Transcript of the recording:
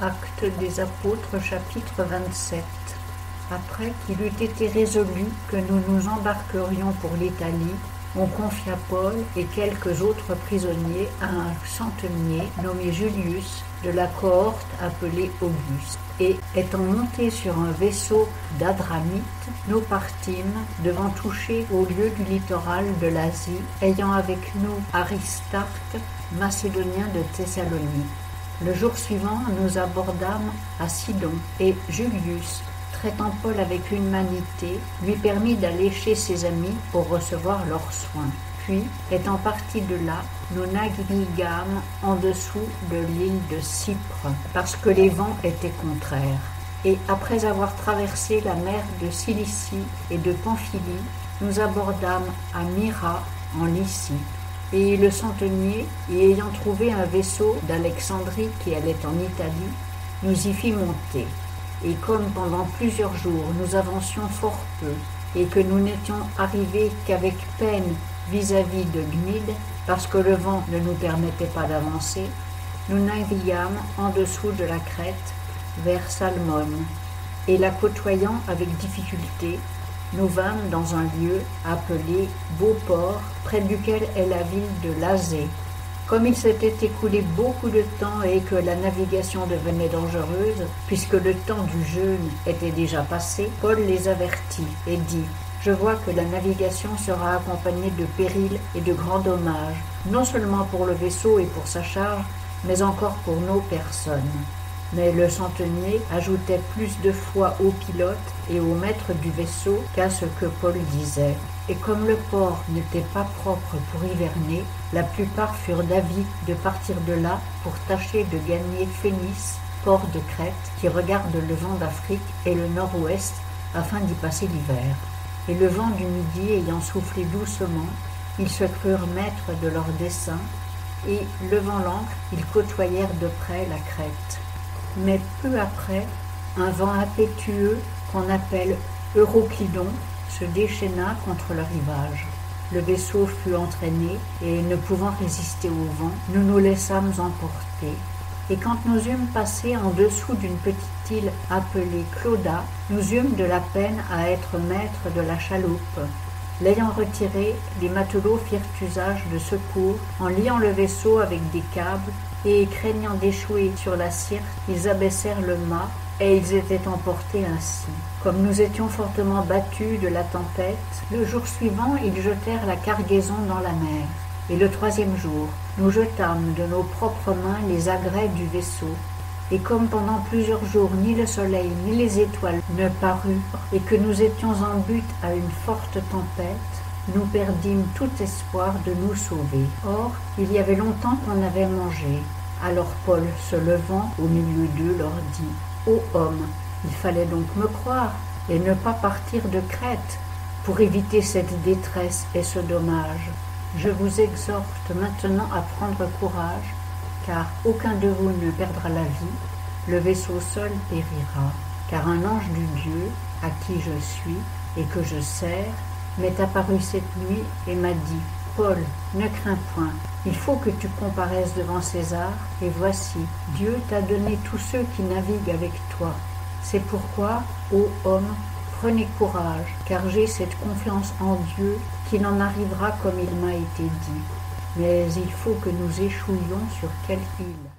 Actes des Apôtres, chapitre 27. Après qu'il eut été résolu que nous nous embarquerions pour l'Italie, on confia Paul et quelques autres prisonniers à un centenier nommé Julius de la cohorte appelée Auguste. Et étant montés sur un vaisseau d'Adramite, nous partîmes devant toucher au lieu du littoral de l'Asie, ayant avec nous Aristarque, macédonien de Thessalonique. Le jour suivant, nous abordâmes à Sidon, et Julius, traitant Paul avec humanité, lui permit d'aller chez ses amis pour recevoir leurs soins. Puis, étant partis de là, nous naviguâmes en dessous de l'île de Cypre, parce que les vents étaient contraires. Et après avoir traversé la mer de Cilicie et de Pamphylie, nous abordâmes à Myra, en Lycie. Et le centenier, y ayant trouvé un vaisseau d'Alexandrie qui allait en Italie, nous y fit monter. Et comme pendant plusieurs jours nous avancions fort peu, et que nous n'étions arrivés qu'avec peine vis-à-vis de Gnide, parce que le vent ne nous permettait pas d'avancer, nous naviguâmes en dessous de la Crète vers Salmone, et la côtoyant avec difficulté, nous vînmes dans un lieu appelé Beauport, près duquel est la ville de Lasée. Comme il s'était écoulé beaucoup de temps et que la navigation devenait dangereuse, puisque le temps du jeûne était déjà passé, Paul les avertit et dit « Je vois que la navigation sera accompagnée de périls et de grands dommages, non seulement pour le vaisseau et pour sa charge, mais encore pour nos personnes. » Mais le centenier ajoutait plus de foi au pilote et au maître du vaisseau qu'à ce que Paul disait. Et comme le port n'était pas propre pour hiverner, la plupart furent d'avis de partir de là pour tâcher de gagner Phénice, port de Crète, qui regarde le vent d'Afrique et le nord-ouest, afin d'y passer l'hiver. Et le vent du midi ayant soufflé doucement, ils se crurent maîtres de leur dessein, et, levant l'ancre, ils côtoyèrent de près la Crète. Mais peu après, un vent impétueux qu'on appelle Euroclydon se déchaîna contre le rivage. Le vaisseau fut entraîné et, ne pouvant résister au vent, nous nous laissâmes emporter. Et quand nous eûmes passé en dessous d'une petite île appelée Clauda, nous eûmes de la peine à être maîtres de la chaloupe. L'ayant retirée, les matelots firent usage de secours en liant le vaisseau avec des câbles, et craignant d'échouer sur la Syrte, ils abaissèrent le mât, et ils étaient emportés ainsi. Comme nous étions fortement battus de la tempête, le jour suivant, ils jetèrent la cargaison dans la mer. Et le troisième jour, nous jetâmes de nos propres mains les agrès du vaisseau. Et comme pendant plusieurs jours ni le soleil ni les étoiles ne parurent, et que nous étions en butte à une forte tempête, nous perdîmes tout espoir de nous sauver. Or, il y avait longtemps qu'on avait mangé. Alors Paul, se levant au milieu d'eux, leur dit « Ô hommes, il fallait donc me croire et ne pas partir de Crète pour éviter cette détresse et ce dommage. Je vous exhorte maintenant à prendre courage, car aucun de vous ne perdra la vie, le vaisseau seul périra. Car un ange du Dieu, à qui je suis et que je sers, m'est apparu cette nuit et m'a dit « Paul, ne crains point, il faut que tu comparaisses devant César, et voici, Dieu t'a donné tous ceux qui naviguent avec toi. C'est pourquoi, ô homme, prenez courage, car j'ai cette confiance en Dieu qu'il en arrivera comme il m'a été dit. Mais il faut que nous échouions sur quelque île. »